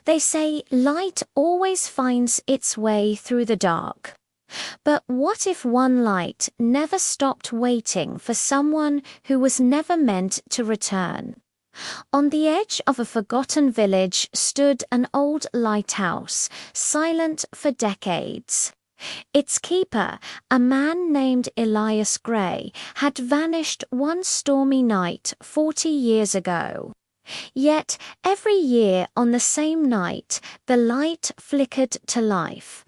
They say light always finds its way through the dark. But what if one light never stopped waiting for someone who was never meant to return? On the edge of a forgotten village stood an old lighthouse, silent for decades. Its keeper, a man named Elias Grey, had vanished one stormy night 40 years ago. Yet every year on the same night, the light flickered to life.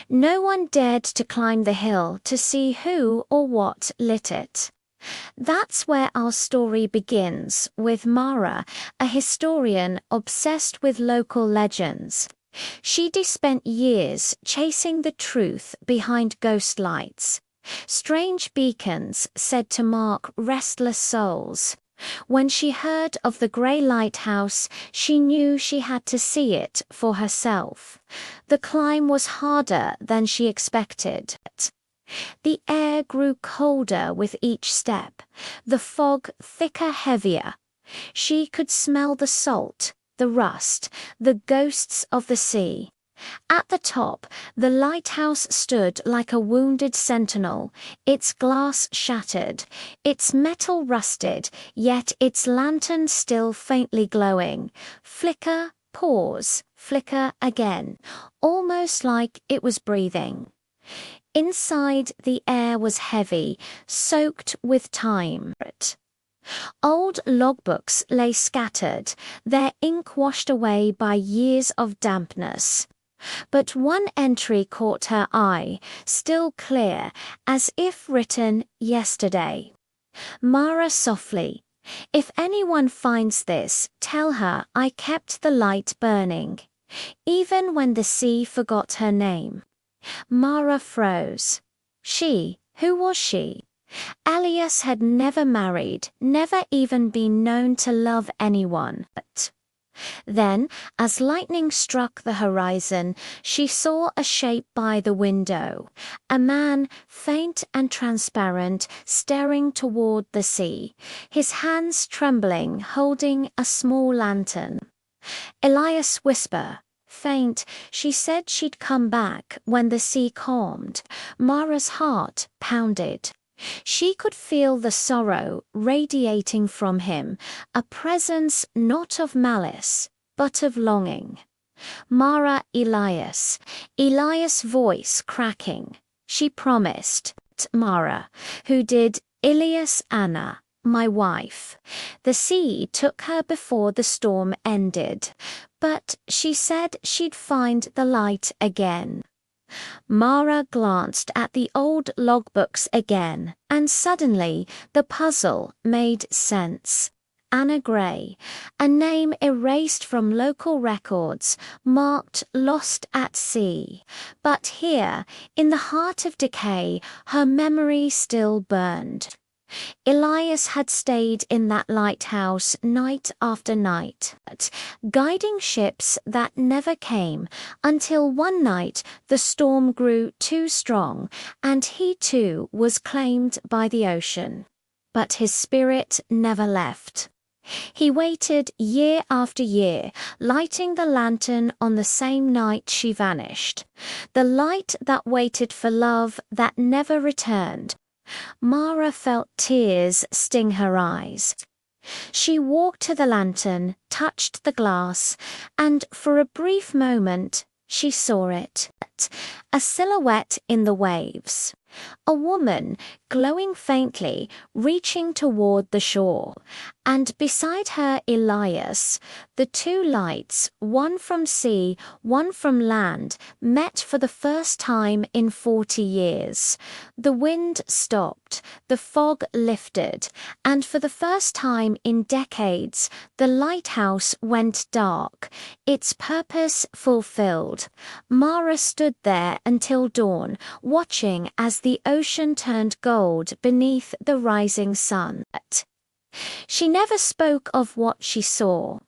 No one dared to climb the hill to see who or what lit it. That's where our story begins, with Mara, a historian obsessed with local legends. She'd spent years chasing the truth behind ghost lights, strange beacons said to mark restless souls. When she heard of the Grey Lighthouse, she knew she had to see it for herself. The climb was harder than she expected. The air grew colder with each step, the fog thicker, heavier. She could smell the salt, the rust, the ghosts of the sea. At the top, the lighthouse stood like a wounded sentinel, its glass shattered, its metal rusted, yet its lantern still faintly glowing. Flicker, pause, flicker again, almost like it was breathing. Inside, the air was heavy, soaked with time. Old logbooks lay scattered, their ink washed away by years of dampness. But one entry caught her eye, still clear, as if written yesterday. Mara softly, "If anyone finds this, tell her I kept the light burning, even when the sea forgot her name." Mara froze. Who was she? Elias had never married, never even been known to love anyone. Then, as lightning struck the horizon, she saw a shape by the window, a man, faint and transparent, staring toward the sea, his hands trembling, holding a small lantern. Elias whispered, faint, she said she'd come back when the sea calmed. Mara's heart pounded. She could feel the sorrow radiating from him, a presence not of malice, but of longing. Mara, Elias voice cracking. She promised, Mara, who did, Elias Anna, my wife. The sea took her before the storm ended, but she said she'd find the light again. Mara glanced at the old logbooks again, and suddenly the puzzle made sense. Anna Grey, a name erased from local records, marked lost at sea. But here, in the heart of decay, her memory still burned. Elias had stayed in that lighthouse night after night, guiding ships that never came, until one night the storm grew too strong, and he too was claimed by the ocean. But his spirit never left. He waited year after year, lighting the lantern on the same night she vanished. The light that waited for love that never returned. Mara felt tears sting her eyes. She walked to the lantern, touched the glass, and for a brief moment she saw it. A silhouette in the waves. A woman, glowing faintly, reaching toward the shore, and beside her Elias. The two lights, one from sea, one from land, met for the first time in 40 years. The wind stopped, the fog lifted, and for the first time in decades, the lighthouse went dark, its purpose fulfilled. Mara stood there until dawn, watching as the ocean turned gold beneath the rising sun. She never spoke of what she saw,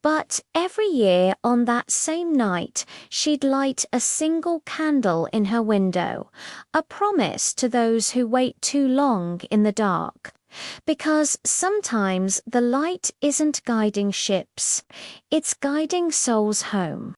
but every year on that same night she'd light a single candle in her window, a promise to those who wait too long in the dark. Because sometimes the light isn't guiding ships, it's guiding souls home.